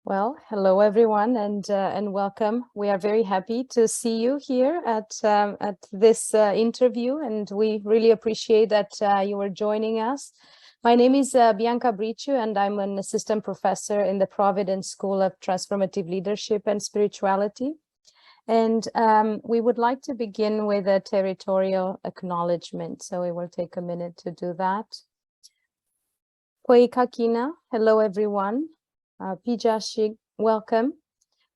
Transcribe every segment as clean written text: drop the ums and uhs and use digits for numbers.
Well, hello everyone, and welcome. We are very happy to see you here at this interview, and we really appreciate that you are joining us. My name is Bianca Briciu, and I'm an assistant professor in the Providence School of Transformative Leadership and Spirituality. And we would like to begin with a territorial acknowledgement, so we will take a minute to do that. Koe kakina, hello everyone. Pijashig, welcome.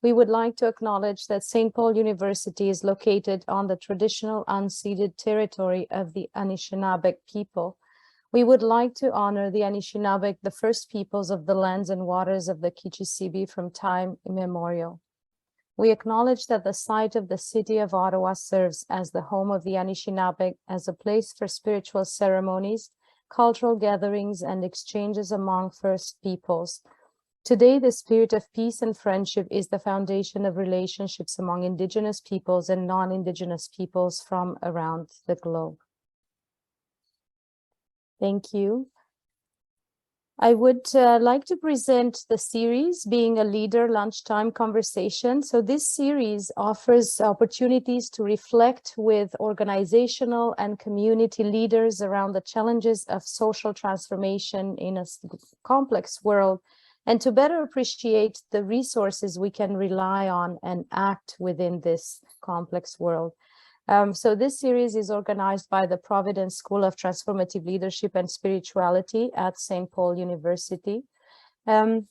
We would like to acknowledge that St. Paul University is located on the traditional unceded territory of the Anishinaabeg people. We would like to honor the Anishinaabeg, the first peoples of the lands and waters of the Kichisibi from time immemorial. We acknowledge that the site of the city of Ottawa serves as the home of the Anishinaabeg, as a place for spiritual ceremonies, cultural gatherings, and exchanges among First Peoples. Today, the spirit of peace and friendship is the foundation of relationships among Indigenous peoples and non-Indigenous peoples from around the globe. Thank you. I would like to present the series, Being a Leader Lunchtime Conversation. So this series offers opportunities to reflect with organizational and community leaders around the challenges of social transformation in a complex world, and to better appreciate the resources we can rely on and act within this complex world. So this series is organized by the Providence School of Transformative Leadership and Spirituality at St. Paul University. And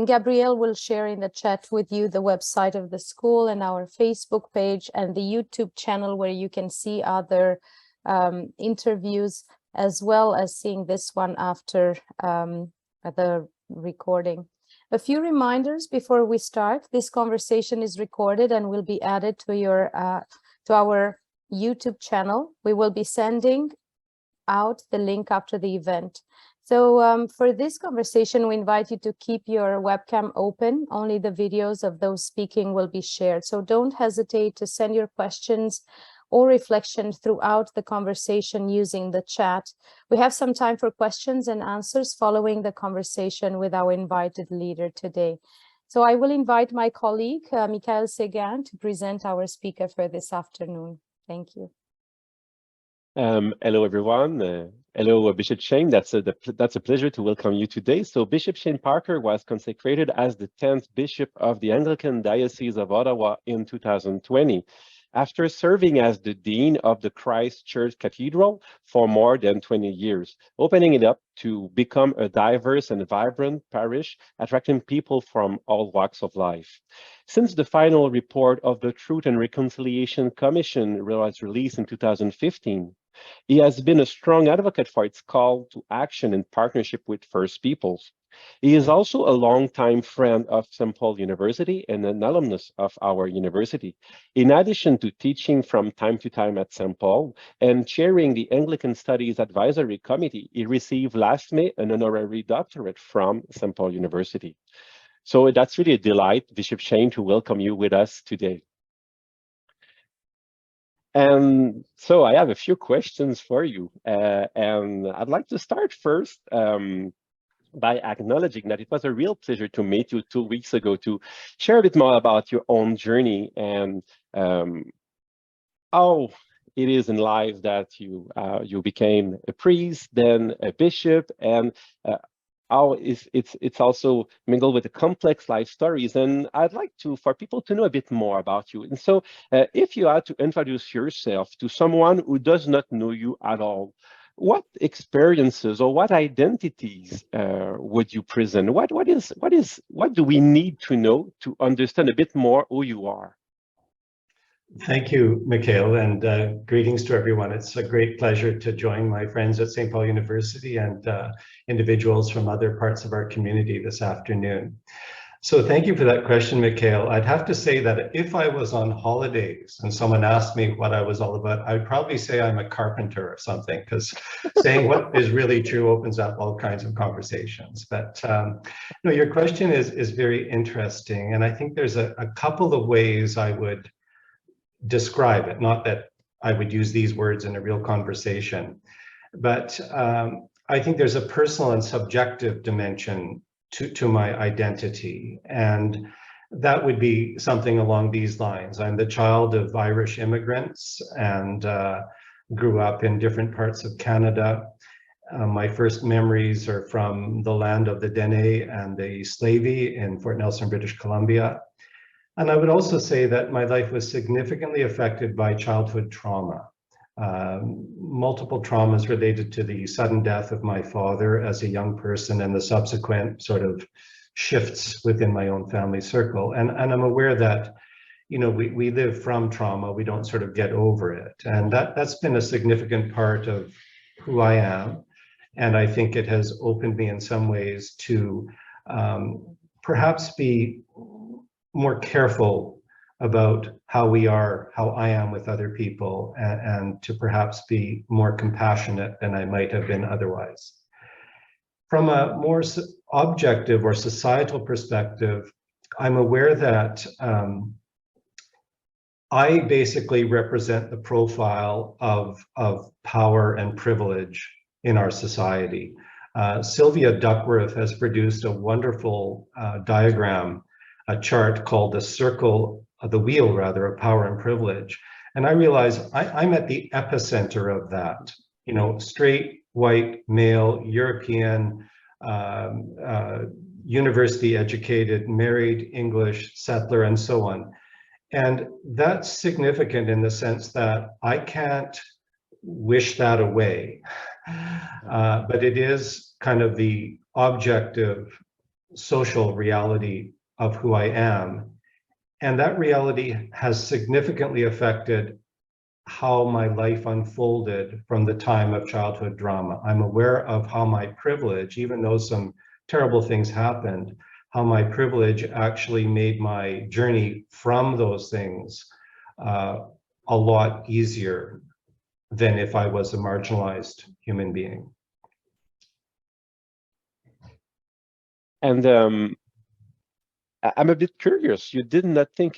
Gabrielle will share in the chat with you the website of the school and our Facebook page and the YouTube channel where you can see other interviews, as well as seeing this one after the recording. A few reminders before we start. This conversation is recorded and will be added to our YouTube channel. We will be sending out the link after the event. So for this conversation, we invite you to keep your webcam open. Only the videos of those speaking will be shared. So don't hesitate to send your questions or reflections throughout the conversation using the chat. We have some time for questions and answers following the conversation with our invited leader today. So I will invite my colleague, Michael Seguin, to present our speaker for this afternoon. Thank you. Hello, everyone. Hello, Bishop Shane. That's a pleasure to welcome you today. So Bishop Shane Parker was consecrated as the 10th Bishop of the Anglican Diocese of Ottawa in 2020. After serving as the Dean of the Christ Church Cathedral for more than 20 years, opening it up to become a diverse and vibrant parish, attracting people from all walks of life. Since the final report of the Truth and Reconciliation Commission was released in 2015, he has been a strong advocate for its call to action in partnership with First Peoples. He is also a longtime friend of St. Paul University and an alumnus of our university. In addition to teaching from time to time at St. Paul and chairing the Anglican Studies Advisory Committee, he received last May an honorary doctorate from St. Paul University. So that's really a delight, Bishop Shane, to welcome you with us today. And so I have a few questions for you, and I'd like to start first by acknowledging that it was a real pleasure to meet you 2 weeks ago to share a bit more about your own journey and how it is in life that you became a priest, then a bishop, and how it's also mingled with the complex life stories. And I'd like for people to know a bit more about you. And so if you had to introduce yourself to someone who does not know you at all, what experiences or what identities would you present? What do we need to know to understand a bit more who you are? Thank you, Mikhail, and greetings to everyone. It's a great pleasure to join my friends at St. Paul University and individuals from other parts of our community this afternoon. So thank you for that question, Mikhail. I'd have to say that if I was on holidays and someone asked me what I was all about, I'd probably say I'm a carpenter or something, because saying what is really true opens up all kinds of conversations. But no, your question is very interesting. And I think there's a couple of ways I would describe it, not that I would use these words in a real conversation, but I think there's a personal and subjective dimension to my identity. And that would be something along these lines. I'm the child of Irish immigrants and grew up in different parts of Canada. My first memories are from the land of the Dene and the Slavey in Fort Nelson, British Columbia. And I would also say that my life was significantly affected by childhood trauma. Multiple traumas related to the sudden death of my father as a young person and the subsequent sort of shifts within my own family circle. And I'm aware that, you know, we live from trauma, we don't sort of get over it. And that's been a significant part of who I am. And I think it has opened me in some ways to perhaps be more careful about how I am with other people, and to perhaps be more compassionate than I might have been otherwise. From a more objective or societal perspective, I'm aware that I basically represent the profile of power and privilege in our society. Sylvia Duckworth has produced a wonderful diagram, a chart called the wheel rather, of power and privilege. And I realize I'm at the epicenter of that. You know, straight, white, male, European, university educated, married, English, settler, and so on. And that's significant in the sense that I can't wish that away, but it is kind of the objective social reality of who I am. And that reality has significantly affected how my life unfolded from the time of childhood drama. I'm aware of how my privilege, even though some terrible things happened, how my privilege actually made my journey from those things a lot easier than if I was a marginalized human being. And I'm a bit curious. You did not talk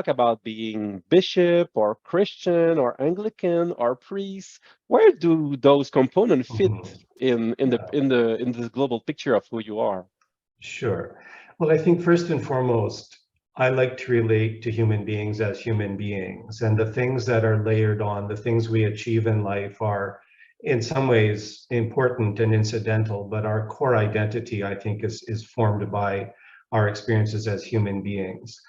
about being bishop or Christian or Anglican or priest. Where do those components fit in this global picture of who you are? Sure. Well, I think first and foremost, I like to relate to human beings as human beings, and the things that are layered on, the things we achieve in life are in some ways important and incidental, but our core identity, I think, is formed by our experiences as human beings.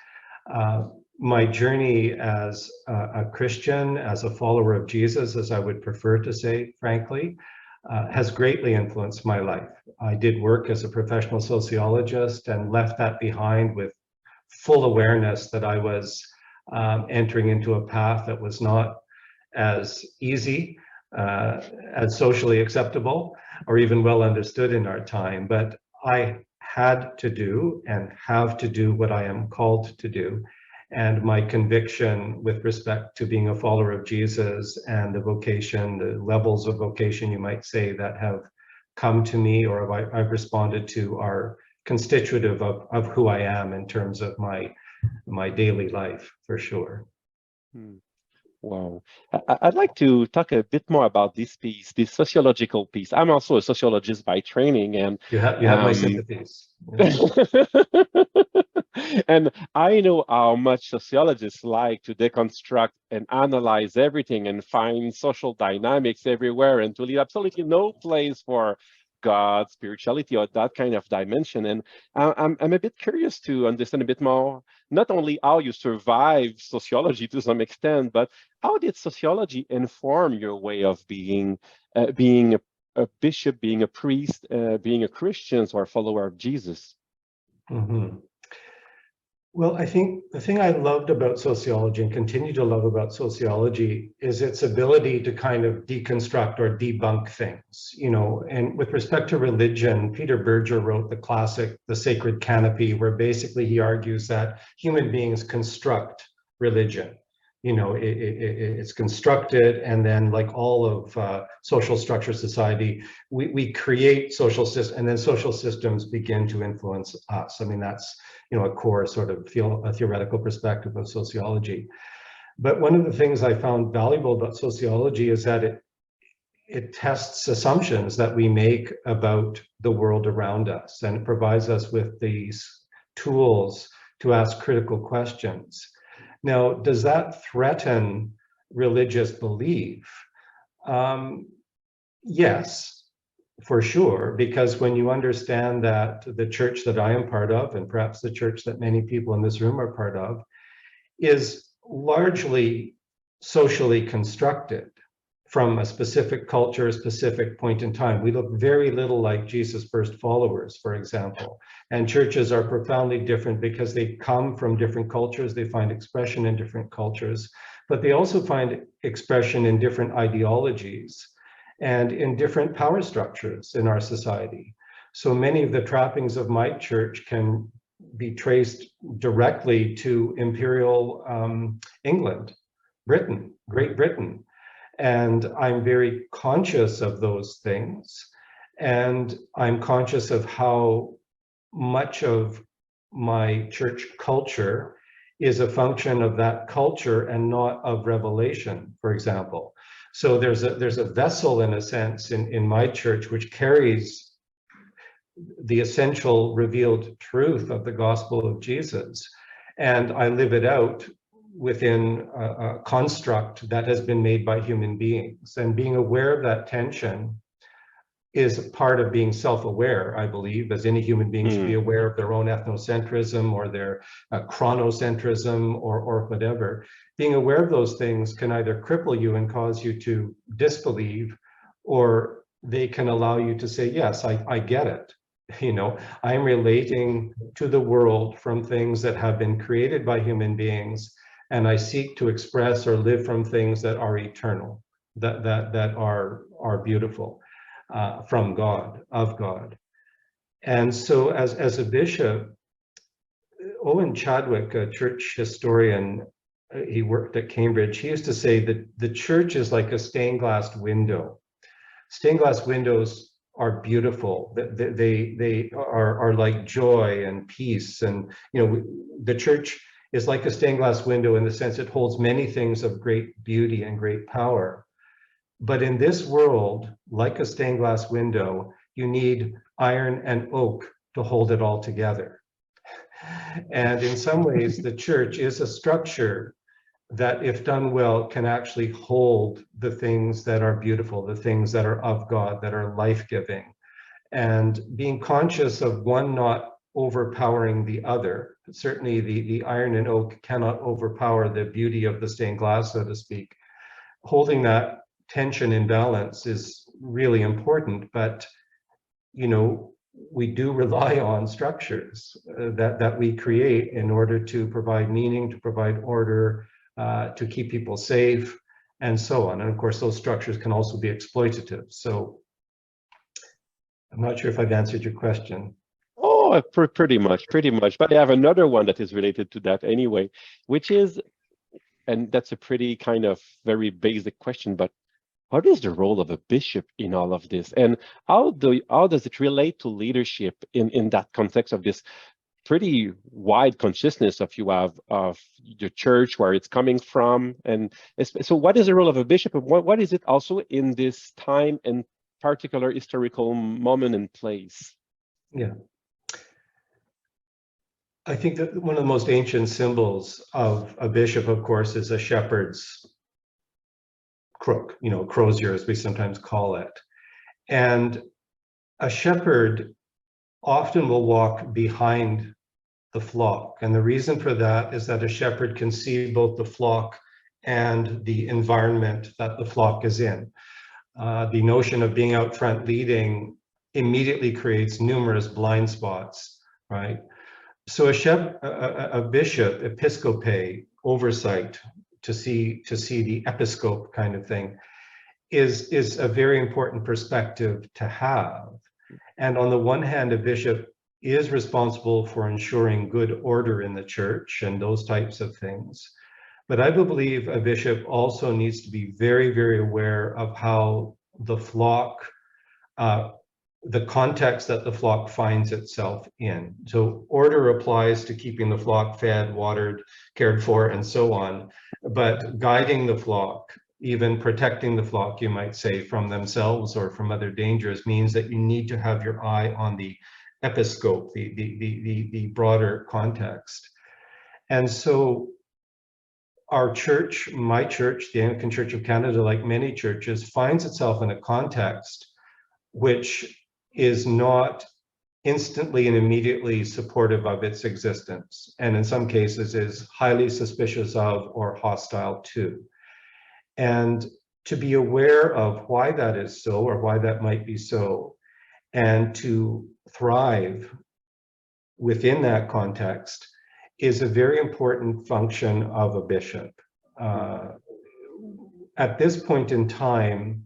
My journey as a Christian, as a follower of Jesus, as I would prefer to say, frankly, has greatly influenced my life. I did work as a professional sociologist and left that behind with full awareness that I was entering into a path that was not as easy, as socially acceptable, or even well understood in our time. But I had to do and have to do what I am called to do. And my conviction with respect to being a follower of Jesus and the vocation, the levels of vocation, you might say, that have come to me or I've responded to are constitutive of who I am in terms of my daily life, for sure. Wow. I'd like to talk a bit more about this piece, this sociological piece. I'm also a sociologist by training, and you have my sympathies. And I know how much sociologists like to deconstruct and analyze everything and find social dynamics everywhere, and to leave absolutely no place for God, spirituality, or that kind of dimension. And I'm a bit curious to understand a bit more, not only how you survive sociology to some extent, but how did sociology inform your way of being a bishop, being a priest, being a Christian or a follower of Jesus? Mm-hmm. Well, I think the thing I loved about sociology and continue to love about sociology is its ability to kind of deconstruct or debunk things, you know. And with respect to religion, Peter Berger wrote the classic, The Sacred Canopy, where basically he argues that human beings construct religion. You know, it's constructed, and then, like all of social structure society, we create social systems, and then social systems begin to influence us. I mean, that's, you know, a core sort of a theoretical perspective of sociology. But one of the things I found valuable about sociology is that it tests assumptions that we make about the world around us, and it provides us with these tools to ask critical questions. Now, does that threaten religious belief? Yes, for sure, because when you understand that the church that I am part of, and perhaps the church that many people in this room are part of, is largely socially constructed from a specific culture, a specific point in time. We look very little like Jesus' first followers, for example. And churches are profoundly different because they come from different cultures, they find expression in different cultures, but they also find expression in different ideologies and in different power structures in our society. So many of the trappings of my church can be traced directly to imperial England, Britain, Great Britain. And I'm very conscious of those things. And I'm conscious of how much of my church culture is a function of that culture and not of revelation, for example. So there's a vessel, in a sense, in my church, which carries the essential revealed truth of the gospel of Jesus. And I live it out within a construct that has been made by human beings. And being aware of that tension is a part of being self-aware, I believe, as any human being should be aware of their own ethnocentrism or their chronocentrism or whatever. Being aware of those things can either cripple you and cause you to disbelieve, or they can allow you to say, yes, I get it. You know, I'm relating to the world from things that have been created by human beings, and I seek to express or live from things that are eternal, that are beautiful. From God, of God. And so as a bishop, Owen Chadwick, a church historian, he worked at Cambridge, he used to say that the church is like a stained glass window. Stained glass windows are beautiful. They are like joy and peace. And, you know, the church is like a stained glass window in the sense it holds many things of great beauty and great power. But in this world, like a stained glass window, you need iron and oak to hold it all together. And in some ways, the church is a structure that, if done well, can actually hold the things that are beautiful, the things that are of God, that are life-giving. And being conscious of one not overpowering the other. Certainly the iron and oak cannot overpower the beauty of the stained glass, so to speak. Holding that tension in balance is really important, but you know, we do rely on structures that we create in order to provide meaning, to provide order, to keep people safe, and so on. And of course, those structures can also be exploitative. So I'm not sure if I've answered your question. Oh, pretty much. But I have another one that is related to that anyway, which is, and that's a pretty kind of very basic question, but what is the role of a bishop in all of this? And how does it relate to leadership in that context of this pretty wide consciousness of you have of your church, where it's coming from? And so what is the role of a bishop, and what is it also in this time and particular historical moment and place? Yeah. I think that one of the most ancient symbols of a bishop, of course, is a shepherd's crook, you know, crozier, as we sometimes call it. And a shepherd often will walk behind the flock. And the reason for that is that a shepherd can see both the flock and the environment that the flock is in. The notion of being out front leading immediately creates numerous blind spots, right? So a bishop, episcope, oversight, to see the episcope kind of thing, is a very important perspective to have. And on the one hand, a bishop is responsible for ensuring good order in the church and those types of things. But I believe a bishop also needs to be very, very aware of how the flock, the context that the flock finds itself in. So order applies to keeping the flock fed, watered, cared for, and so on. But guiding the flock even protecting the flock, you might say, from themselves or from other dangers, means that you need to have your eye on the episcope, the broader context. And so our church, my church, the Anglican Church of Canada, like many churches, finds itself in a context which is not instantly and immediately supportive of its existence, and in some cases is highly suspicious of or hostile to. And to be aware of why that is so, or why that might be so, and to thrive within that context is a very important function of a bishop. At this point in time,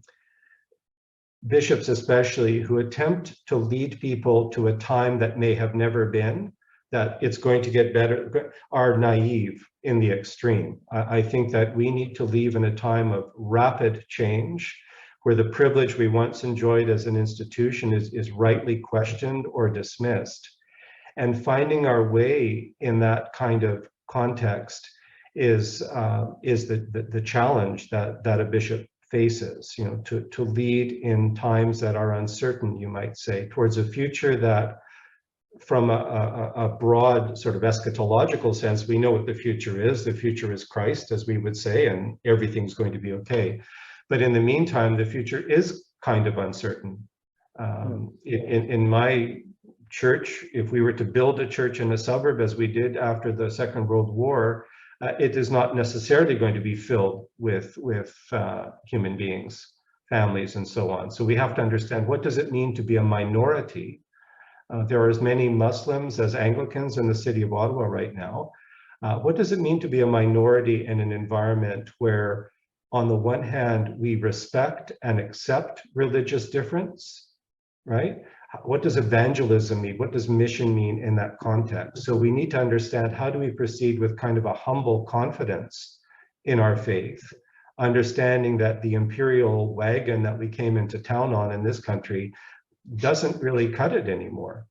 bishops especially, who attempt to lead people to a time that may have never been, that it's going to get better, are naive in the extreme. I think that we need to live in a time of rapid change, where the privilege we once enjoyed as an institution is rightly questioned or dismissed. And finding our way in that kind of context is the challenge that a bishop faces, you know, to lead in times that are uncertain, you might say, towards a future that, from a broad sort of eschatological sense, we know what the future is. The future is Christ, as we would say, and everything's going to be okay. But in the meantime, the future is kind of uncertain. In my church, if we were to build a church in a suburb, as we did after the Second World War, it is not necessarily going to be filled with human beings, families, and so on. So we have to understand, what does it mean to be a minority? There are as many Muslims as Anglicans in the city of Ottawa right now. What does it mean to be a minority in an environment where, on the one hand, we respect and accept religious difference, right? What does evangelism mean? What does mission mean in that context? So we need to understand, how do we proceed with kind of a humble confidence in our faith, understanding that the imperial wagon that we came into town on in this country doesn't really cut it anymore.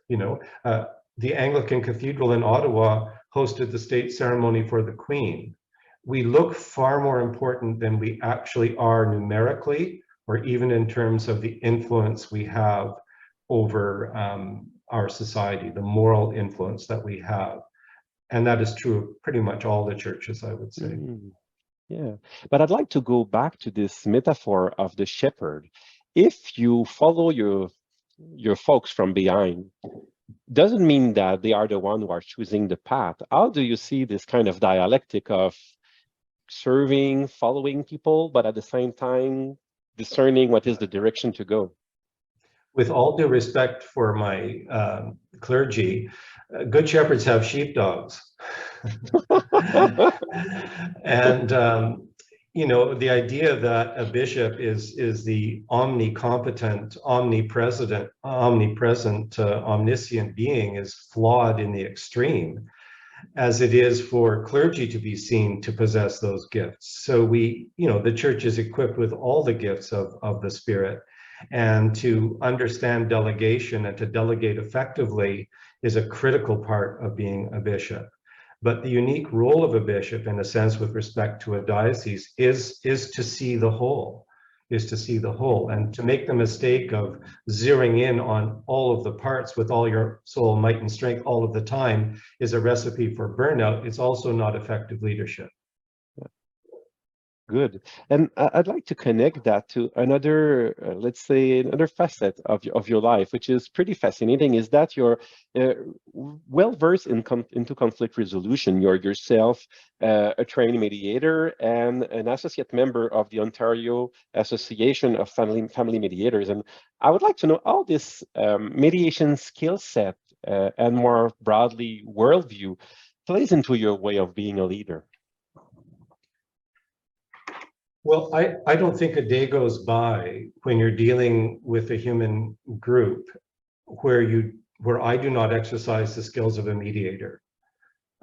You know, the Anglican Cathedral in Ottawa hosted the state ceremony for the Queen. We look far more important than we actually are numerically, or even in terms of the influence we have over our society, the moral influence that we have. And that is true of pretty much all the churches, I would say. Yeah, but I'd like to go back to this metaphor of the shepherd. If you follow your folks from behind, doesn't mean that they are the one who are choosing the path. How do you see this kind of dialectic of serving, following people, but at the same time discerning what is the direction to go? With all due respect for my clergy, good shepherds have sheepdogs. And you know, the idea that a bishop is the omnicompetent, omnipresent, omniscient being is flawed in the extreme, as it is for clergy to be seen to possess those gifts. So we, you know, the church is equipped with all the gifts of the Spirit, and to understand delegation and to delegate effectively is a critical part of being a bishop. But the unique role of a bishop, in a sense, with respect to a diocese, is to see the whole, and to make the mistake of zeroing in on all of the parts with all your soul, might, and strength all of the time is a recipe for burnout. It's also not effective leadership. Good. And I'd like to connect that to another, let's say, another facet of your life, which is pretty fascinating, is that you're well-versed into conflict resolution. You're yourself a trained mediator and an associate member of the Ontario Association of Family Mediators. And I would like to know how this mediation skill set and more broadly worldview plays into your way of being a leader. Well, I don't think a day goes by when you're dealing with a human group where I do not exercise the skills of a mediator.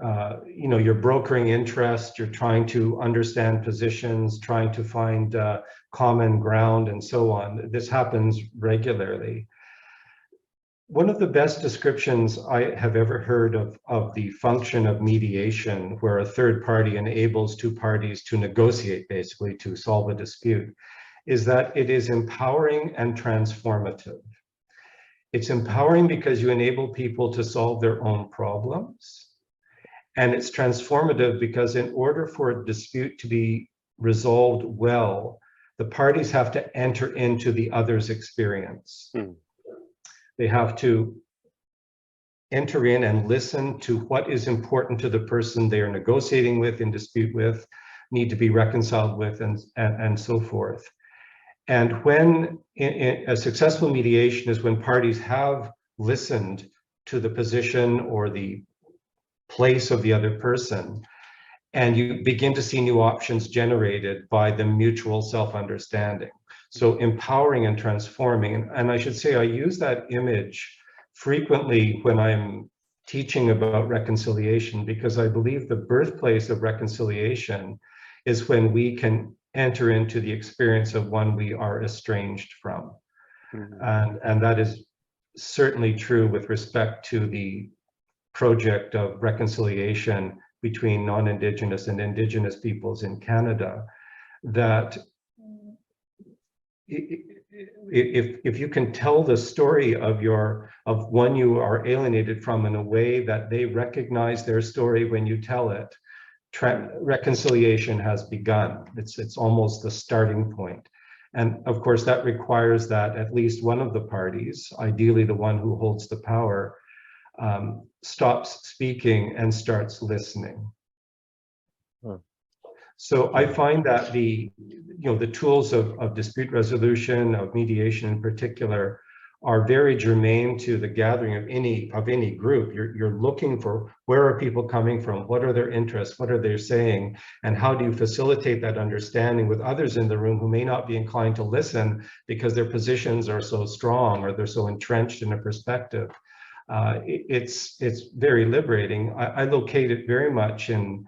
You know, you're brokering interest, you're trying to understand positions, trying to find common ground, and so on. This happens regularly. One of the best descriptions I have ever heard of the function of mediation, where a third party enables two parties to negotiate, basically to solve a dispute, is that it is empowering and transformative. It's empowering because you enable people to solve their own problems. And it's transformative because in order for a dispute to be resolved well, the parties have to enter into the other's experience. They have to enter in and listen to what is important to the person they are negotiating with, in dispute with, need to be reconciled with, and so forth. And when a successful mediation is when parties have listened to the position or the place of the other person, and you begin to see new options generated by the mutual self-understanding. So empowering and transforming. And I should say, I use that image frequently when I'm teaching about reconciliation, because I believe the birthplace of reconciliation is when we can enter into the experience of one we are estranged from. And that is certainly true with respect to the project of reconciliation between non-Indigenous and Indigenous peoples in Canada, that if you can tell the story of one you are alienated from in a way that they recognize their story when you tell it, reconciliation has begun. It's almost the starting point. And of course, that requires that at least one of the parties, ideally the one who holds the power, stops speaking and starts listening. So I find that the tools of dispute resolution, of mediation in particular, are very germane to the gathering of any group. You're looking for, where are people coming from? What are their interests? What are they saying? And how do you facilitate that understanding with others in the room who may not be inclined to listen because their positions are so strong or they're so entrenched in a perspective? It's very liberating. I locate it very much in,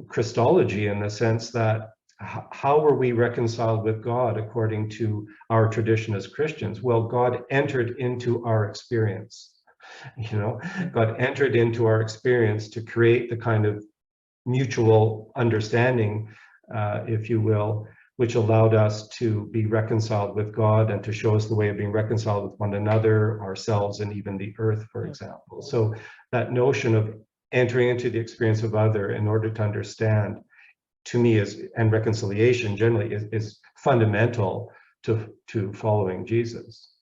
Christology, in the sense that how were we reconciled with God according to our tradition as Christians? Well, God entered into our experience. God entered into our experience to create the kind of mutual understanding, if you will, which allowed us to be reconciled with God and to show us the way of being reconciled with one another, ourselves, and even the earth, for example. So that notion of entering into the experience of other in order to understand, to me, and reconciliation generally is fundamental to following Jesus.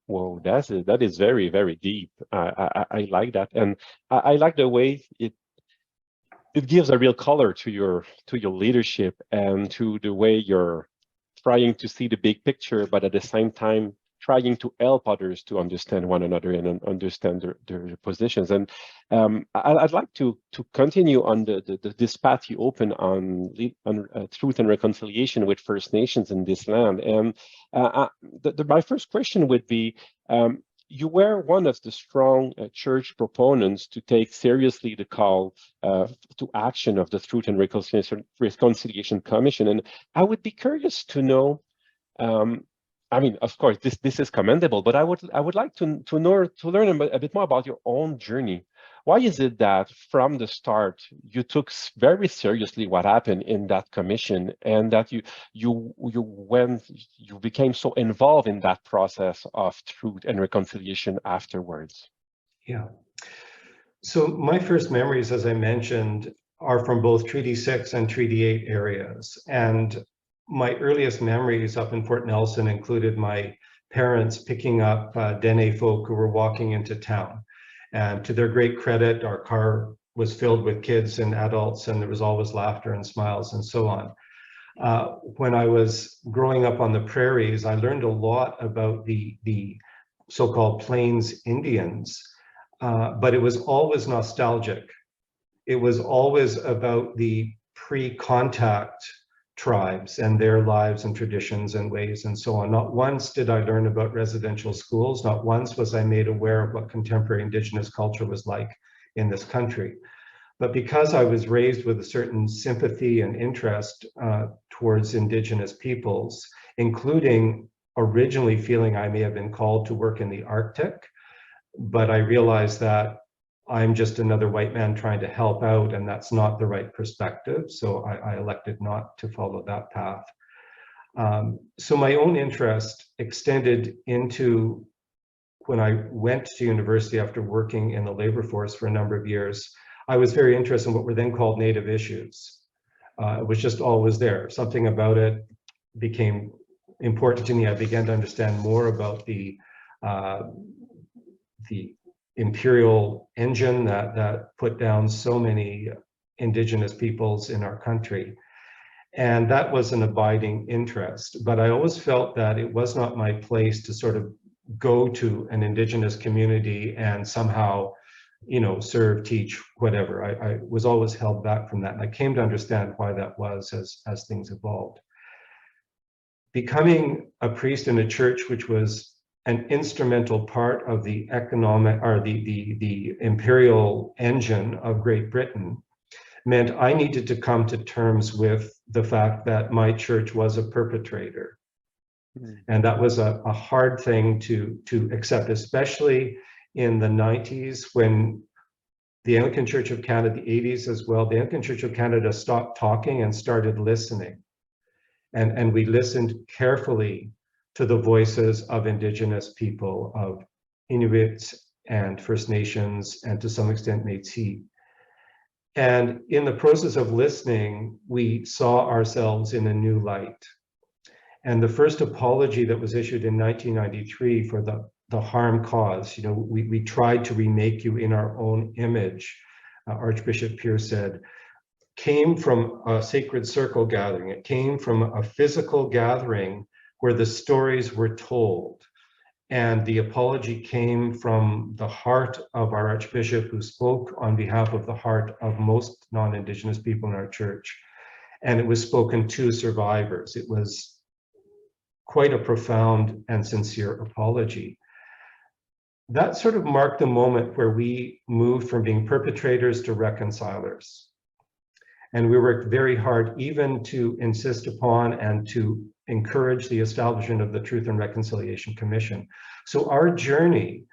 Whoa, that is very, very deep. I like that, and I like the way it gives a real color to your leadership and to the way you're trying to see the big picture, but at the same time trying to help others to understand one another and understand their positions. And I'd like to continue on this path you open on truth and reconciliation with First Nations in this land. And my first question would be, you were one of the strong church proponents to take seriously the call to action of the Truth and Reconciliation Commission. And I would be curious to know, I mean, of course, this is commendable, but I would like to learn a bit more about your own journey. Why is it that from the start you took very seriously what happened in that commission, and that you became so involved in that process of truth and reconciliation afterwards? Yeah. So my first memories, as I mentioned, are from both Treaty 6 and Treaty 8 areas. And my earliest memories up in Fort Nelson included my parents picking up Dene folk who were walking into town. And to their great credit, our car was filled with kids and adults, and there was always laughter and smiles and so on. When I was growing up on the prairies, I learned a lot about the so-called Plains Indians, but it was always nostalgic. It was always about the pre-contact tribes and their lives and traditions and ways and so on. Not once did I learn about residential schools. Not once was I made aware of what contemporary Indigenous culture was like in this country. But because I was raised with a certain sympathy and interest towards Indigenous peoples, including originally feeling I may have been called to work in the Arctic, but I realized that I'm just another white man trying to help out, and that's not the right perspective. So I elected not to follow that path. So my own interest extended into when I went to university after working in the labor force for a number of years. I was very interested in what were then called Native issues. It was just always there. Something about it became important to me. I began to understand more about the imperial engine that put down so many Indigenous peoples in our country. And that was an abiding interest. But I always felt that it was not my place to sort of go to an Indigenous community and somehow, you know, serve, teach, whatever. I was always held back from that. And I came to understand why that was as things evolved. Becoming a priest in a church which was an instrumental part of the economic, or the imperial engine of Great Britain, meant I needed to come to terms with the fact that my church was a perpetrator. And that was a hard thing to accept, especially in the 90s when the Anglican Church of Canada, the 80s as well, the Anglican Church of Canada stopped talking and started listening. And we listened carefully to the voices of Indigenous people, of Inuits and First Nations, and to some extent Métis. And in the process of listening, we saw ourselves in a new light. And the first apology that was issued in 1993 for the harm caused, you know, we tried to remake you in our own image, Archbishop Pierce said, came from a sacred circle gathering. It came from a physical gathering where the stories were told. And the apology came from the heart of our Archbishop, who spoke on behalf of the heart of most non-Indigenous people in our church. And it was spoken to survivors. It was quite a profound and sincere apology. That sort of marked the moment where we moved from being perpetrators to reconcilers. And we worked very hard even to insist upon and to encourage the establishment of the Truth and Reconciliation Commission. So our journey,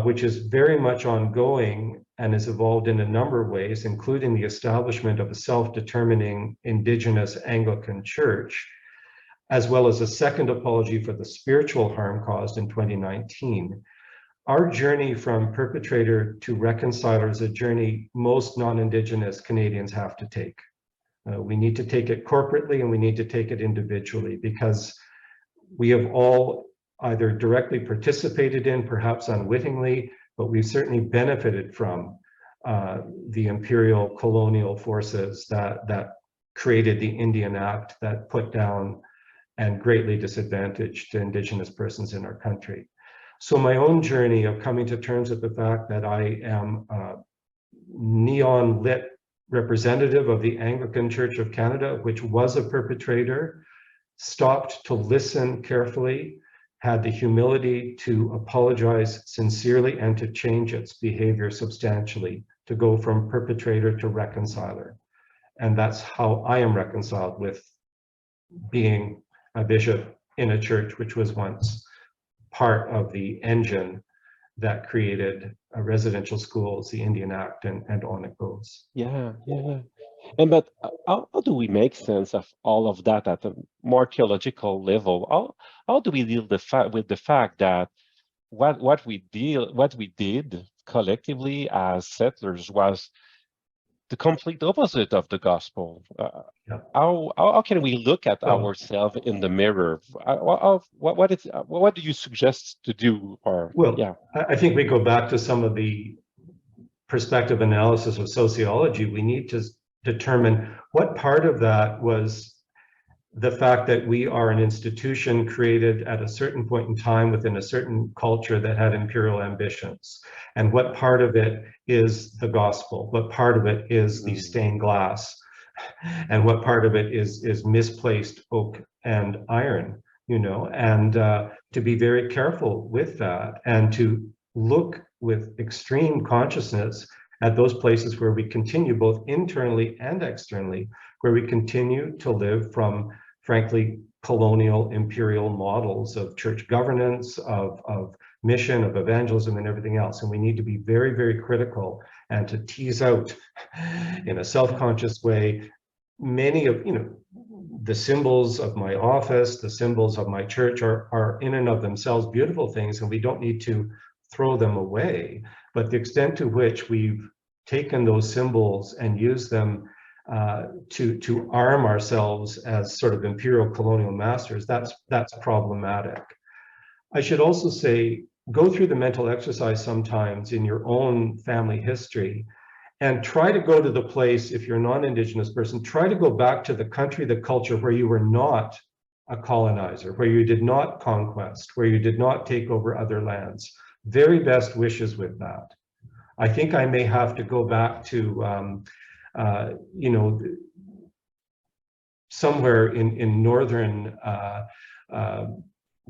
which is very much ongoing and has evolved in a number of ways, including the establishment of a self-determining Indigenous Anglican Church, as well as a second apology for the spiritual harm caused in 2019. Our journey from perpetrator to reconciler is a journey most non-Indigenous Canadians have to take. We need to take it corporately and we need to take it individually, because we have all either directly participated in, perhaps unwittingly, but we've certainly benefited from the imperial colonial forces that created the Indian Act that put down and greatly disadvantaged Indigenous persons in our country. So my own journey of coming to terms with the fact that I am a neon lit representative of the Anglican Church of Canada, which was a perpetrator, stopped to listen carefully, had the humility to apologize sincerely and to change its behavior substantially, to go from perpetrator to reconciler. And that's how I am reconciled with being a bishop in a church which was once part of the engine that created residential schools, the Indian Act, and on it goes. Yeah. And but how do we make sense of all of that at a more theological level? How do we deal with the fact that what we did collectively as settlers was the complete opposite of the gospel? Yeah. How can we look at ourselves in the mirror? What do you suggest to do? Or yeah, I think we go back to some of the perspective analysis of sociology. We need to determine what part of that was the fact that we are an institution created at a certain point in time within a certain culture that had imperial ambitions, and what part of it is the gospel, what part of it is the stained glass, and what part of it is misplaced oak and iron, you know, and to be very careful with that and to look with extreme consciousness at those places where we continue both internally and externally, where we continue to live from frankly, colonial imperial models of church governance, of mission, of evangelism, and everything else. And we need to be very, very critical and to tease out in a self-conscious way many of, the symbols of my office, the symbols of my church are in and of themselves beautiful things, and we don't need to throw them away. But the extent to which we've taken those symbols and used them to arm ourselves as sort of imperial colonial masters, that's problematic. I should also say, go through the mental exercise sometimes in your own family history and try to go to the place, if you're a non-Indigenous person, try to go back to the country, the culture where you were not a colonizer, where you did not conquest, where you did not take over other lands. Very best wishes with that. I think I may have to go back to, somewhere in northern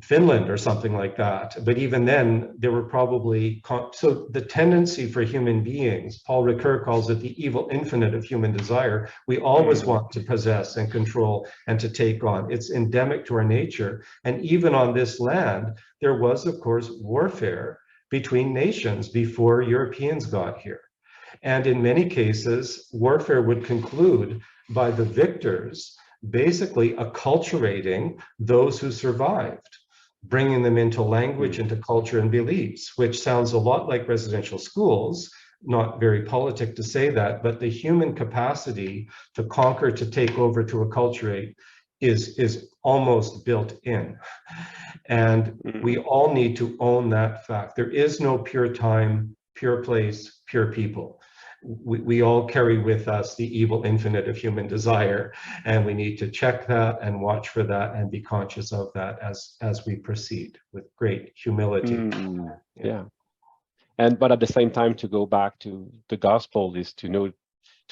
Finland or something like that. But even then, there were probably, so the tendency for human beings, Paul Ricoeur calls it the evil infinite of human desire. We always want to possess and control and to take on. It's endemic to our nature. And even on this land, there was, of course, warfare between nations before Europeans got here. And in many cases, warfare would conclude by the victors basically acculturating those who survived, bringing them into language, into culture and beliefs, which sounds a lot like residential schools. Not very politic to say that, but the human capacity to conquer, to take over, to acculturate is almost built in. And we all need to own that fact. There is no pure time, pure place, pure people. We all carry with us the evil infinite of human desire, and we need to check that and watch for that and be conscious of that as we proceed with great humility. Yeah. But at the same time, to go back to the gospel is to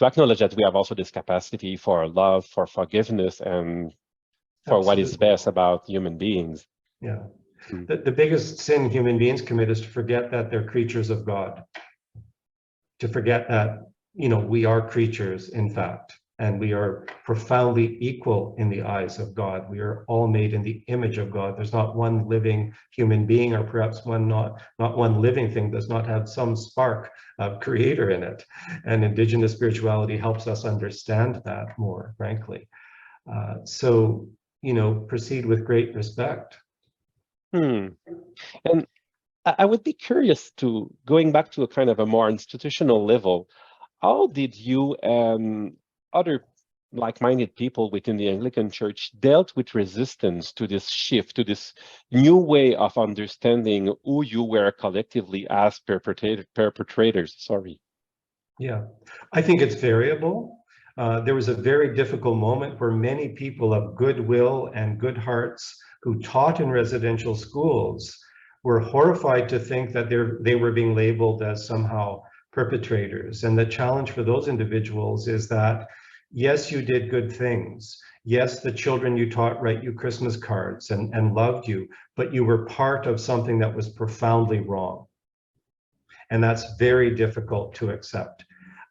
acknowledge that we have also this capacity for love, for forgiveness, and for what is best about human beings. Yeah. The biggest sin human beings commit is to forget that they're creatures of God. To forget that, we are creatures, in fact, and we are profoundly equal in the eyes of God. We are all made in the image of God. There's not one living human being, or perhaps not one living thing does not have some spark of creator in it. And Indigenous spirituality helps us understand that more, frankly. So, proceed with great respect. And I would be curious to, going back to a kind of a more institutional level, how did you and other like-minded people within the Anglican Church dealt with resistance to this shift, to this new way of understanding who you were collectively as perpetrators? Sorry. Yeah, I think it's variable. There was a very difficult moment where many people of goodwill and good hearts who taught in residential schools were horrified to think that they were being labeled as somehow perpetrators. And the challenge for those individuals is that, yes, you did good things. Yes, the children you taught write you Christmas cards and loved you, but you were part of something that was profoundly wrong. And that's very difficult to accept.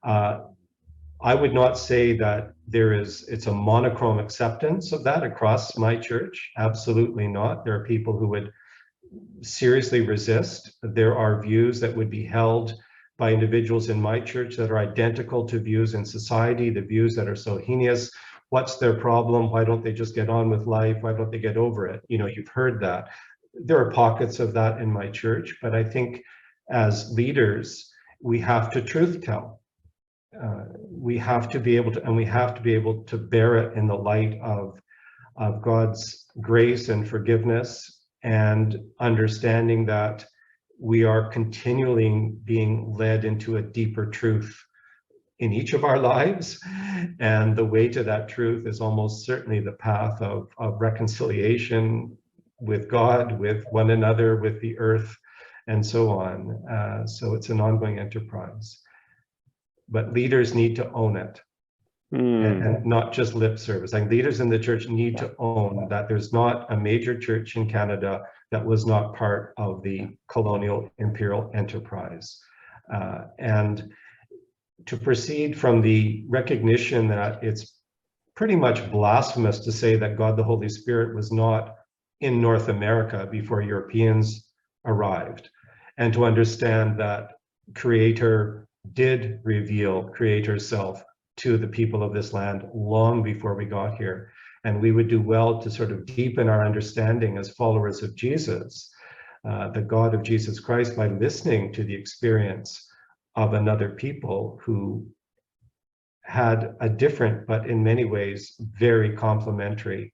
I would not say that it's a monochrome acceptance of that across my church. Absolutely not. There are people who would seriously resist. There are views that would be held by individuals in my church that are identical to views in society, the views that are so heinous. What's their problem? Why don't they just get on with life? Why don't they get over it? You've heard that. There are pockets of that in my church, but I think as leaders, we have to truth tell. We have to be able to, and we have to be able to bear it in the light of God's grace and forgiveness, and understanding that we are continually being led into a deeper truth in each of our lives. And the way to that truth is almost certainly the path of reconciliation with God, with one another, with the earth, and so on. So it's an ongoing enterprise. But leaders need to own it. And not just lip service. Like, leaders in the church need to own that there's not a major church in Canada that was not part of the colonial imperial enterprise. And to proceed from the recognition that it's pretty much blasphemous to say that God the Holy Spirit was not in North America before Europeans arrived, and to understand that Creator did reveal Creator's self to the people of this land long before we got here. And we would do well to sort of deepen our understanding as followers of Jesus, the God of Jesus Christ, by listening to the experience of another people who had a different, but in many ways, very complementary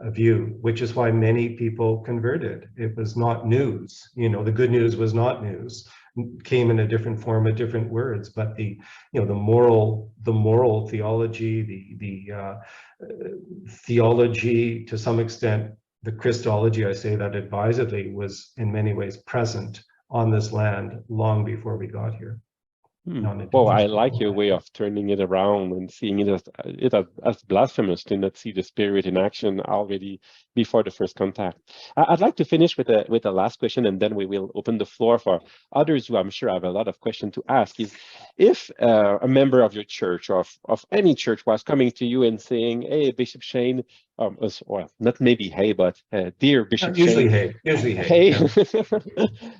view, which is why many people converted. It was not news, you know, the good news was not news, came in a different form with different words, but the, you know, the moral theology, the theology, to some extent, the Christology, I say that advisedly, was in many ways present on this land long before we got here. Well, I like your way of turning it around and seeing it as blasphemous to not see the Spirit in action already before the first contact. I'd like to finish with a last question, and then we will open the floor for others who I'm sure have a lot of questions to ask. Is if a member of your church or of any church was coming to you and saying, "Hey, Bishop Shane," well, not maybe hey, but dear Bishop usually Shane, usually hey.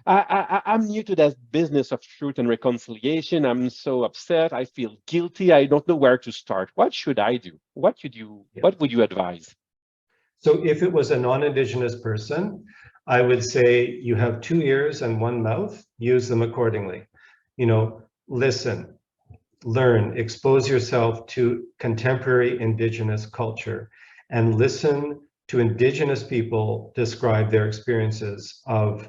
Yeah. I'm new to that business of truth and reconciliation. I'm so upset. I feel guilty. I don't know where to start. What should I do? What would you advise? So if it was a non-Indigenous person, I would say you have 2 ears and 1 mouth, use them accordingly. You know, listen, learn, expose yourself to contemporary Indigenous culture, and listen to Indigenous people describe their experiences of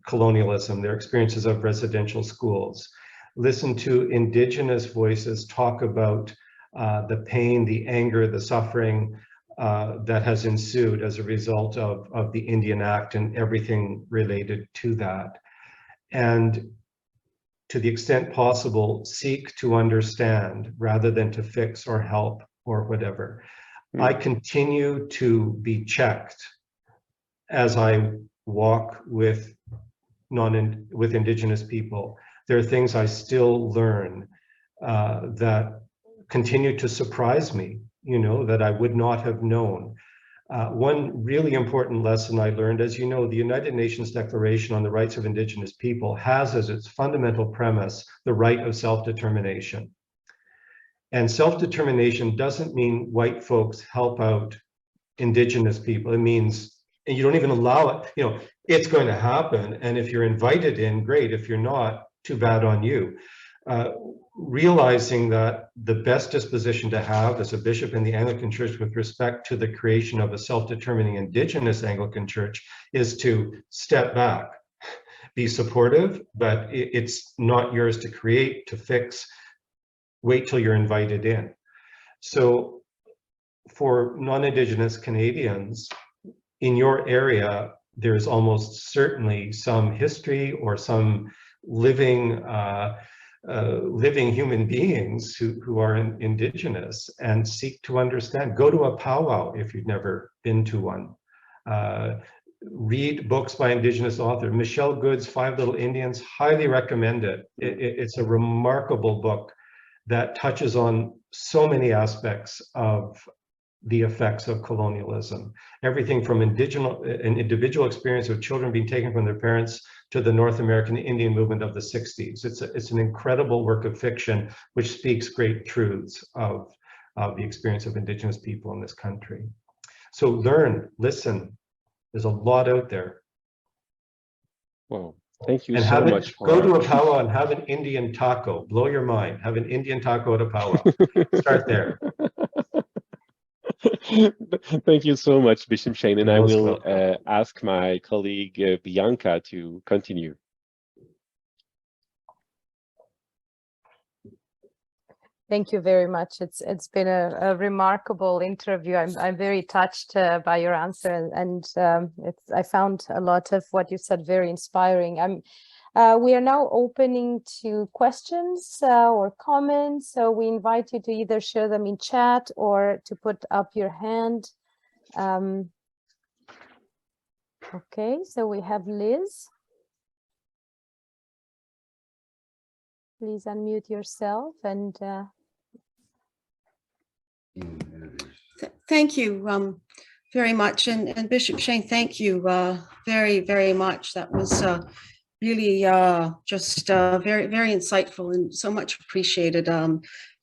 colonialism, their experiences of residential schools. Listen to Indigenous voices talk about the pain, the anger, the suffering that has ensued as a result of the Indian Act and everything related to that. And to the extent possible, seek to understand rather than to fix or help or whatever. I continue to be checked as I walk with Indigenous people. There are things I still learn that continue to surprise me, you know, that I would not have known. One really important lesson I learned, as you know, the United Nations Declaration on the Rights of Indigenous People has as its fundamental premise the right of self-determination. And self-determination doesn't mean white folks help out Indigenous people. It means, and you don't even allow it, you know, it's going to happen. And if you're invited in, great. If you're not, too bad on you. Realizing that the best disposition to have as a bishop in the Anglican Church with respect to the creation of a self-determining Indigenous Anglican Church is to step back, be supportive, but it's not yours to create, to fix, wait till you're invited in. So for non-Indigenous Canadians, in your area, there's almost certainly some history or some living human beings who are Indigenous, and seek to understand. Go to a powwow if you've never been to one. Read books by Indigenous authors. Michelle Good's 5 Little Indians, highly recommend it. It's a remarkable book that touches on so many aspects of the effects of colonialism. Everything from an individual experience of children being taken from their parents to the North American Indian movement of the 60s. It's an incredible work of fiction which speaks great truths of the experience of Indigenous people in this country. So learn, listen. There's a lot out there. Well, thank you and so much. Go to a powwow and have an Indian taco. Blow your mind. Have an Indian taco at a powwow. Start there. Thank you so much, Bishop Shane, and I will welcome. ask my colleague Bianca to continue. Thank you very much. It's been a remarkable interview. I'm very touched by your answer, and I found a lot of what you said very inspiring. We are now opening to questions or comments. So we invite you to either share them in chat or to put up your hand. Okay, so we have Liz. Please unmute yourself and Thank you very much. And Bishop Shane, thank you very, very much. That was really just very, very insightful and so much appreciated.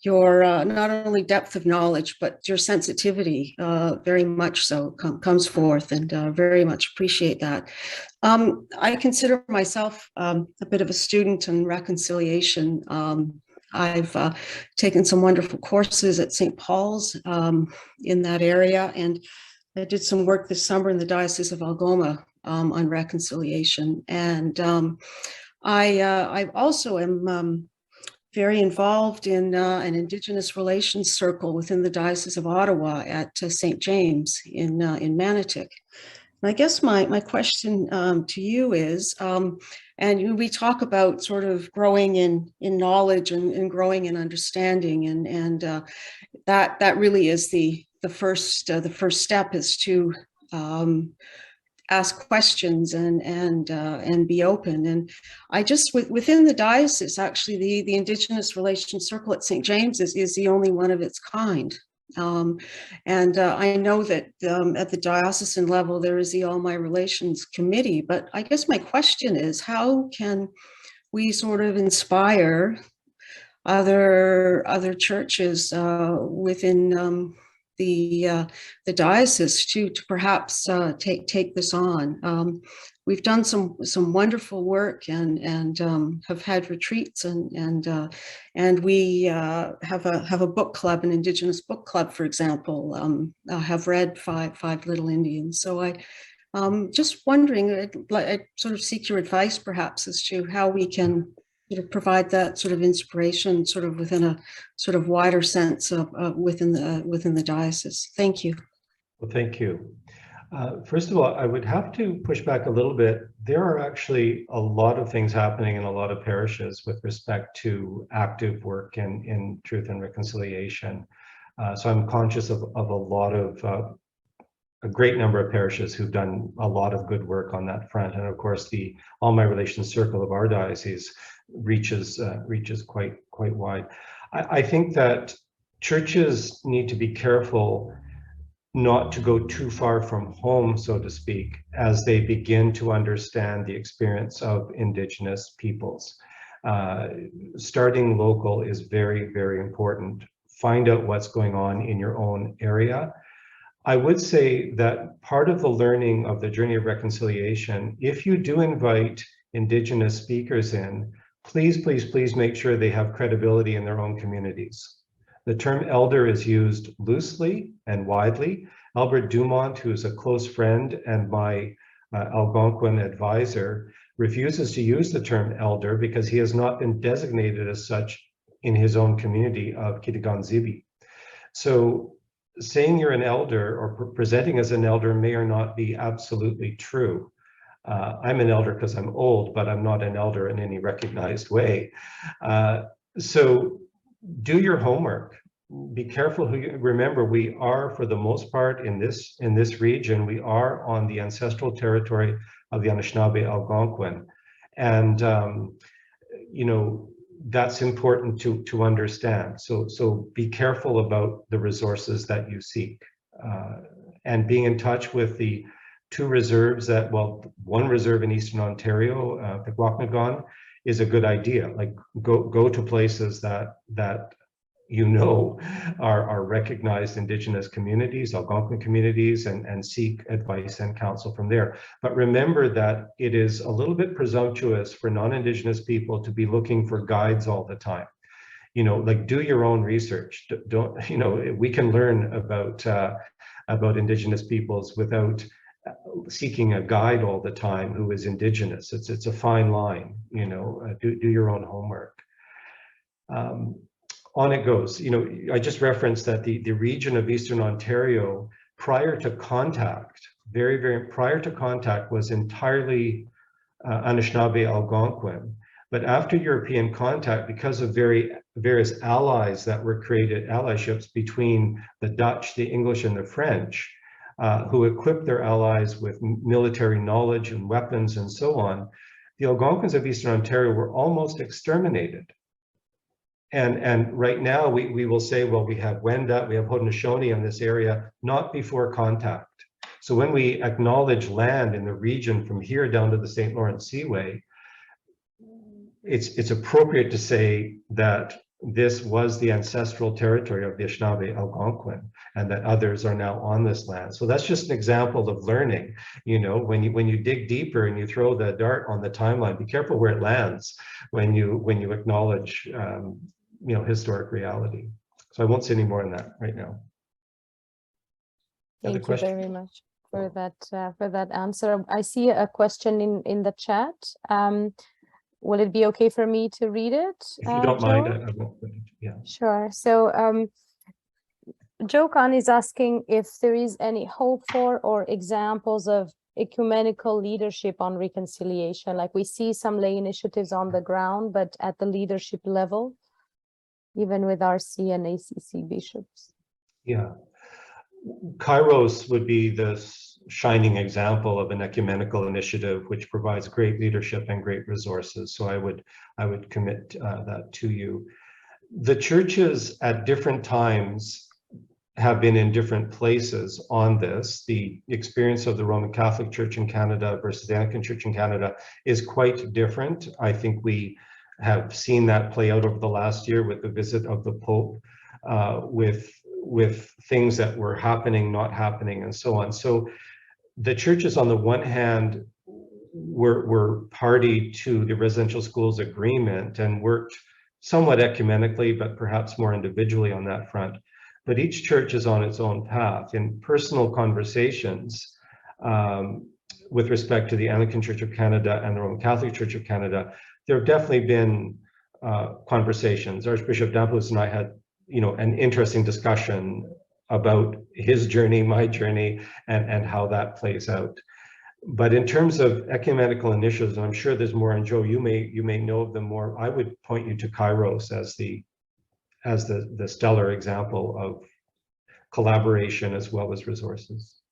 Your not only depth of knowledge, but your sensitivity very much so comes forth, and very much appreciate that. I consider myself a bit of a student in reconciliation. I've taken some wonderful courses at St. Paul's in that area, and I did some work this summer in the Diocese of Algoma on reconciliation. And I also am very involved in an Indigenous relations circle within the Diocese of Ottawa at St. James in Manotick. And I guess my question to you is, and we talk about sort of growing in knowledge and growing in understanding, and that really is the first step, is to ask questions and be open. And I just within the diocese, actually, the Indigenous Relations Circle at St. James is the only one of its kind. And I know that at the diocesan level, there is the All My Relations Committee, but I guess my question is, how can we sort of inspire other churches within the diocese to perhaps take this on? We've done some wonderful work and have had retreats, and we have a book club, an Indigenous book club, for example. Have read Five Little Indians. So I'm just wondering, I'd sort of seek your advice perhaps as to how we can sort of provide that sort of inspiration, sort of within a sort of wider sense of within the diocese. Thank you. Well, thank you. First of all, I would have to push back a little bit. There are actually a lot of things happening in a lot of parishes with respect to active work in truth and reconciliation. So I'm conscious of a lot of a great number of parishes who've done a lot of good work on that front. And of course, the All My Relations Circle of our diocese reaches quite wide. I think that churches need to be careful not to go too far from home, so to speak, as they begin to understand the experience of Indigenous peoples. Starting local is very, very important. Find out what's going on in your own area. I would say that part of the learning of the journey of reconciliation, if you do invite Indigenous speakers in, please, please, please make sure they have credibility in their own communities. The term elder is used loosely and widely. Albert Dumont, who is a close friend and my Algonquin advisor, refuses to use the term elder because he has not been designated as such in his own community of Kitigan-Zibi. So saying you're an elder or presenting as an elder may or not be absolutely true. I'm an elder because I'm old, but I'm not an elder in any recognized way. So do your homework. Be careful who you remember. We are, for the most part, in this region, we are on the ancestral territory of the Anishinaabe Algonquin, and you know, that's important to understand. So be careful about the resources that you seek, and being in touch with the two reserves that, well, one reserve in Eastern Ontario, the Guaknagan, is a good idea. Like go to places that you know are recognized Indigenous communities, Algonquin communities, and seek advice and counsel from there. But remember that it is a little bit presumptuous for non-Indigenous people to be looking for guides all the time. You know, like, do your own research. Don't, you know, we can learn about Indigenous peoples without seeking a guide all the time who is Indigenous. It's a fine line, you know. Do your own homework. On it goes. You know, I just referenced that the region of Eastern Ontario prior to contact, very prior to contact, was entirely Anishinaabe Algonquin. But after European contact, because of various allies that were created, allyships between the Dutch, the English, and the French, who equipped their allies with military knowledge and weapons and so on, the Algonquins of Eastern Ontario were almost exterminated. And right now we will say, well, we have Wendat, we have Haudenosaunee in this area, not before contact. So when we acknowledge land in the region from here down to the St. Lawrence Seaway, it's appropriate to say that this was the ancestral territory of the Anishinaabe Algonquin, and that others are now on this land. So that's just an example of learning. You know, when you dig deeper and you throw the dart on the timeline, be careful where it lands when you acknowledge you know, historic reality. So I won't say any more on that right now. Thank you very much for that answer. I see a question in the chat. Will it be okay for me to read it? If you don't mind, Joe? I won't. Yeah. Sure. So Joe Khan is asking if there is any hope for or examples of ecumenical leadership on reconciliation. Like we see some lay initiatives on the ground, but at the leadership level, even with RC and ACC bishops. Yeah. Kairos would be the shining example of an ecumenical initiative which provides great leadership and great resources. So I would commit that to you. The churches at different times have been in different places on this. The experience of the Roman Catholic Church in Canada versus the Anglican Church in Canada is quite different. I think we have seen that play out over the last year with the visit of the Pope, with things that were happening, not happening, and so on. So the churches, on the one hand, were party to the residential schools agreement and worked somewhat ecumenically, but perhaps more individually on that front. But each church is on its own path. In personal conversations with respect to the Anglican Church of Canada and the Roman Catholic Church of Canada, there have definitely been conversations. Archbishop Dampoulos and I had, you know, an interesting discussion about his journey, my journey, and how that plays out. But in terms of ecumenical initiatives, and I'm sure there's more, and Joe, you may know of them more, I would point you to Kairos as the stellar example of collaboration as well as resources.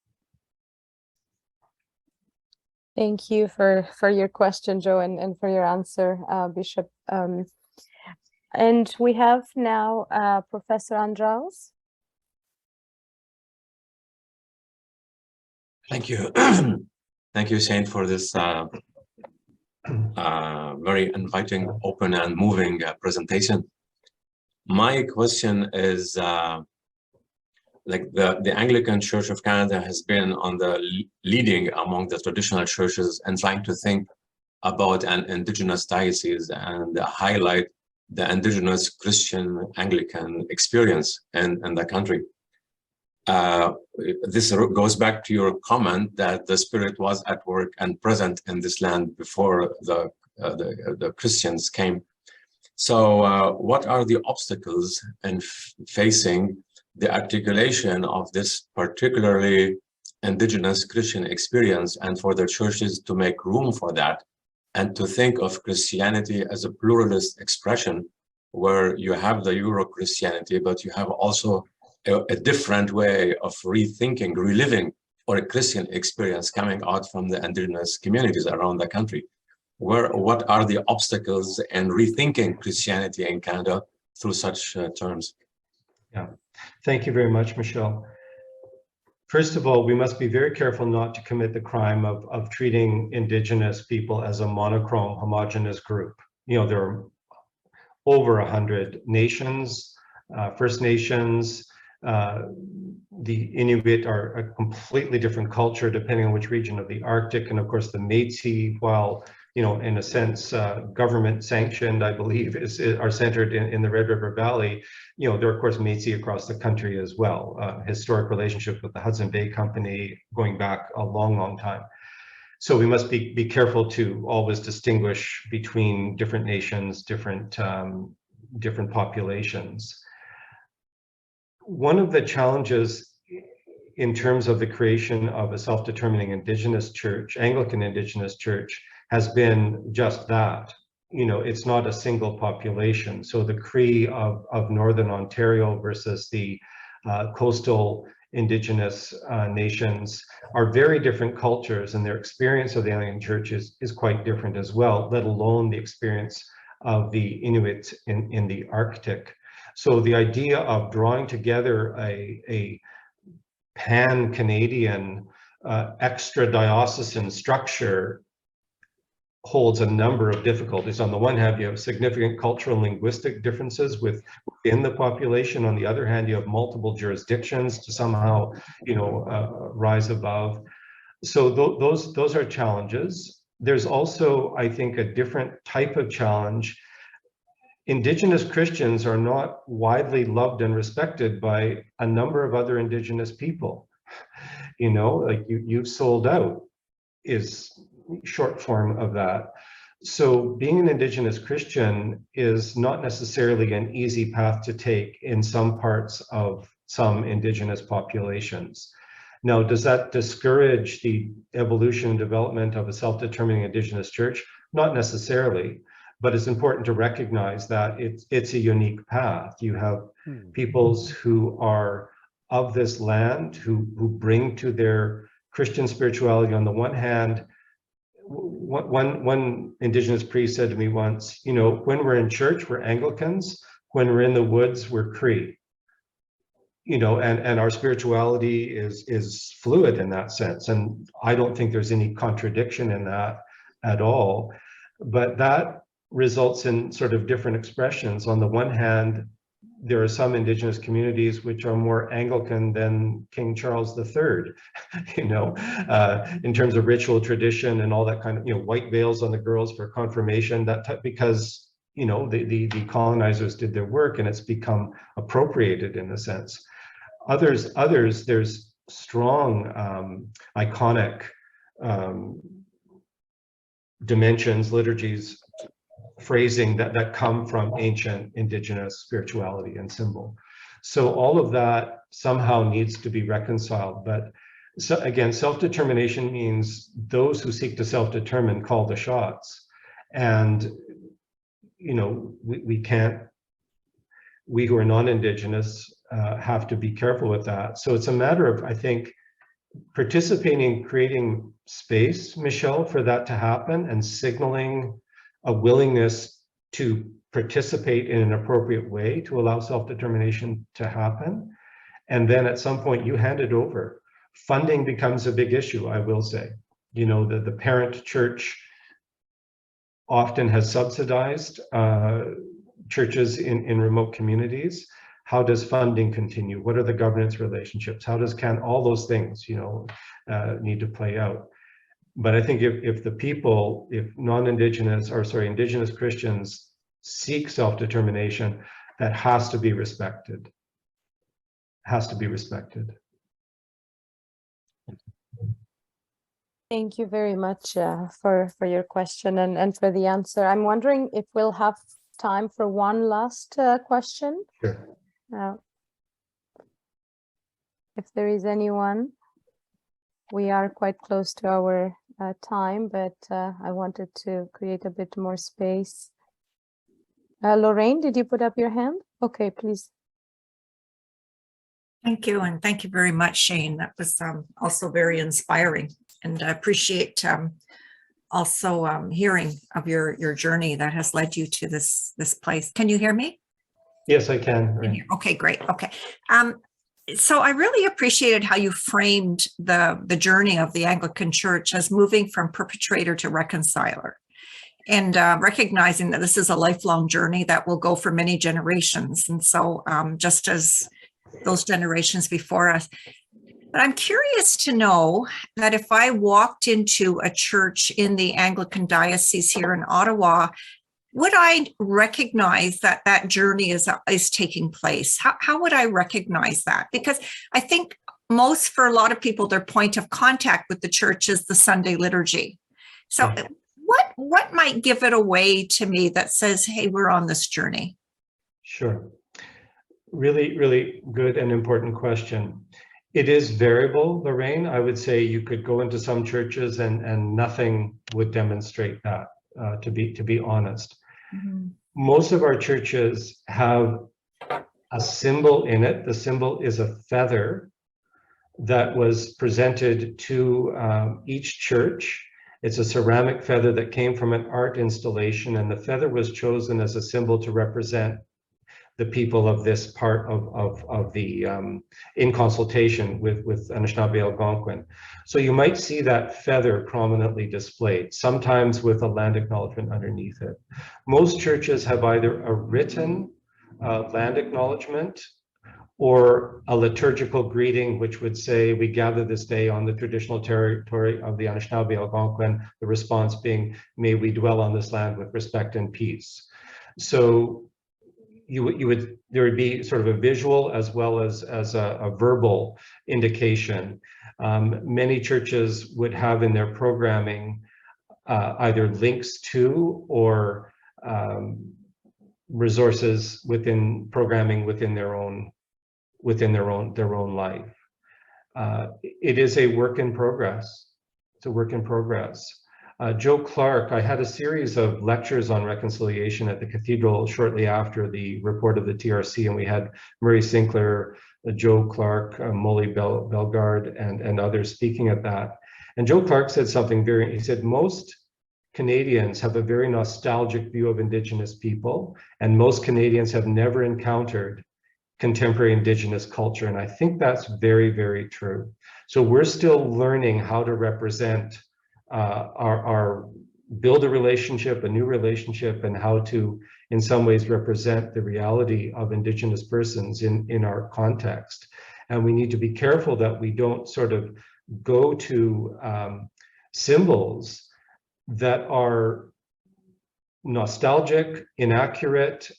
Thank you for your question, Joe, and for your answer, Bishop. And we have now Professor Andraus. Thank you. Thank you, Shane, for this very inviting, open, and moving presentation. My question is, like the Anglican Church of Canada has been on the leading among the traditional churches and trying to think about an Indigenous diocese and highlight the Indigenous Christian Anglican experience in the country. This goes back to your comment that the Spirit was at work and present in this land before the Christians came. So what are the obstacles in facing the articulation of this particularly Indigenous Christian experience, and for the churches to make room for that and to think of Christianity as a pluralist expression where you have the Euro-Christianity, but you have also a different way of rethinking, reliving, or a Christian experience coming out from the Indigenous communities around the country? What are the obstacles in rethinking Christianity in Canada through such terms? Yeah, thank you very much, Michelle. First of all, we must be very careful not to commit the crime of treating Indigenous people as a monochrome, homogenous group. You know, there are over 100 nations, First Nations. The Inuit are a completely different culture depending on which region of the Arctic, and of course the Métis, while, you know, in a sense government sanctioned, I believe, are centered in the Red River Valley. You know, there are of course Métis across the country as well. Historic relationship with the Hudson Bay Company going back a long, long time. So we must be careful to always distinguish between different nations, different populations. One of the challenges in terms of the creation of a self-determining Indigenous church, Anglican Indigenous church, has been just that. You know, it's not a single population. So the Cree of Northern Ontario versus the coastal Indigenous nations are very different cultures, and their experience of the Anglican Church is quite different as well, let alone the experience of the Inuit in the Arctic. So the idea of drawing together a pan-Canadian extra-diocesan structure holds a number of difficulties. On the one hand, you have significant cultural and linguistic differences within the population. On the other hand, you have multiple jurisdictions to somehow, rise above. So those are challenges. There's also, I think, a different type of challenge. Indigenous Christians are not widely loved and respected by a number of other Indigenous people. Like you've sold out is short form of that. So being an Indigenous Christian is not necessarily an easy path to take in some parts of some Indigenous populations. Now, does that discourage the evolution and development of a self-determining Indigenous church? Not necessarily, but it's important to recognize that it's a unique path. You have peoples who are of this land, who bring to their Christian spirituality on the one hand. One Indigenous priest said to me once, when we're in church, we're Anglicans. When we're in the woods, we're Cree. And our spirituality is fluid in that sense. And I don't think there's any contradiction in that at all. But that results in sort of different expressions. On the one hand, there are some Indigenous communities which are more Anglican than King Charles III, in terms of ritual tradition and all that kind of, white veils on the girls for confirmation, because, the colonizers did their work and it's become appropriated in a sense. Others, there's strong iconic dimensions, liturgies, phrasing that come from ancient Indigenous spirituality and symbol. So all of that somehow needs to be reconciled. But so again, self-determination means those who seek to self-determine call the shots. And, we who are non-Indigenous have to be careful with that. So it's a matter of, I think, participating, creating space, Michelle, for that to happen and signaling a willingness to participate in an appropriate way to allow self-determination to happen. And then at some point you hand it over. Funding becomes a big issue, I will say. The parent church often has subsidized churches in remote communities. How does funding continue? What are the governance relationships? All those things, need to play out. But I think if Indigenous Christians seek self-determination, that has to be respected. Thank you very much for your question and for the answer. I'm wondering if we'll have time for one last question. Sure. If there is anyone, we are quite close to our time, but I wanted to create a bit more space. Lorraine, did you put up your hand? Okay, please. Thank you, and thank you very much, Shane. That was also very inspiring, and I appreciate also hearing of your journey that has led you to this place. Can you hear me? Yes, I can. Right. Okay, great. Okay. So I really appreciated how you framed the journey of the Anglican Church as moving from perpetrator to reconciler, and recognizing that this is a lifelong journey that will go for many generations. And so just as those generations before us. But I'm curious to know that if I walked into a church in the Anglican diocese here in Ottawa, would I recognize that that journey is taking place? How would I recognize that? Because I think for a lot of people, their point of contact with the church is the Sunday liturgy. So what might give it away to me that says, hey, we're on this journey? Sure. Really, really good and important question. It is variable, Lorraine. I would say you could go into some churches and nothing would demonstrate that, to be honest. Mm-hmm. Most of our churches have a symbol in it. The symbol is a feather that was presented to each church. It's a ceramic feather that came from an art installation, and the feather was chosen as a symbol to represent the people of this part of the, in consultation with Anishinaabe Algonquin. So you might see that feather prominently displayed, sometimes with a land acknowledgement underneath it. Most churches have either a written land acknowledgement or a liturgical greeting, which would say, we gather this day on the traditional territory of the Anishinaabe Algonquin, the response being, may we dwell on this land with respect and peace. So there would be sort of a visual as well as a verbal indication. Many churches would have in their programming either links to or resources within programming within their own life. It is a work in progress. It's a work in progress. Joe Clark, I had a series of lectures on reconciliation at the cathedral shortly after the report of the TRC, and we had Murray Sinclair, Joe Clark, Molly Bellegarde, and others speaking at that. And Joe Clark said something he said, most Canadians have a very nostalgic view of Indigenous people, and most Canadians have never encountered contemporary Indigenous culture. And I think that's very, very true. So we're still learning how to represent build a relationship, a new relationship, and how to, in some ways, represent the reality of Indigenous persons in our context. And we need to be careful that we don't sort of go to symbols that are nostalgic, inaccurate,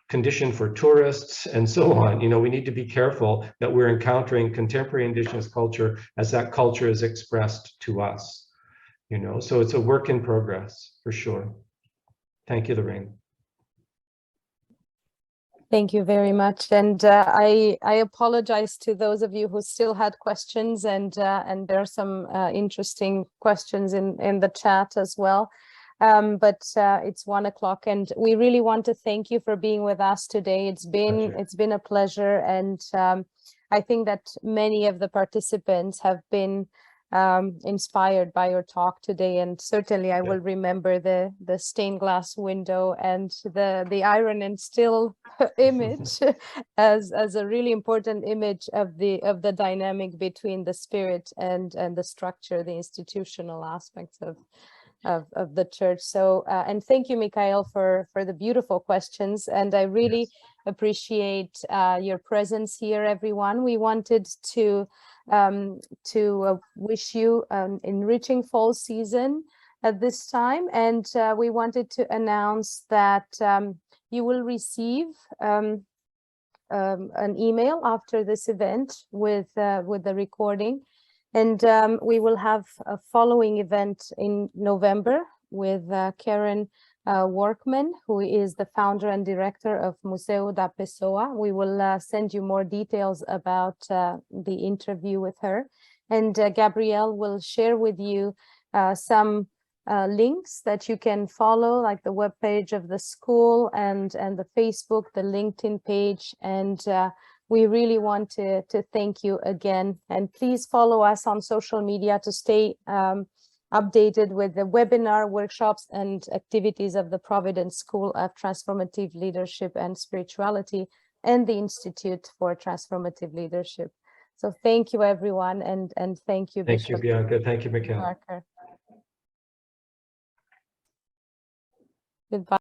condition for tourists, and so on. You know, we need to be careful that we're encountering contemporary Indigenous culture as that culture is expressed to us. You know, so it's a work in progress for sure. Thank you, Lorraine. Thank you very much, and I apologize to those of you who still had questions, and there are some interesting questions in the chat as well. But it's 1 o'clock, and we really want to thank you for being with us today. It's been a pleasure, and I think that many of the participants have been inspired by your talk today, and certainly I will remember the stained glass window and the iron and steel image as a really important image of the dynamic between the spirit and the structure, the institutional aspects of the church. So and thank you, Mikhail, for the beautiful questions, and I really appreciate your presence here, everyone. We wanted to wish you an enriching fall season at this time, and we wanted to announce that you will receive an email after this event with the recording. And we will have a following event in November with Karen Workman, who is the founder and director of Museu da Pessoa. We will send you more details about the interview with her. And Gabrielle will share with you some links that you can follow, like the webpage of the school and the Facebook, the LinkedIn page, and we really want to thank you again, and please follow us on social media to stay updated with the webinar, workshops, and activities of the Providence School of Transformative Leadership and Spirituality and the Institute for Transformative Leadership. So thank you, everyone, and thank you, Bishop. Thank you, Bianca. Thank you, Mikhail. Parker. Goodbye.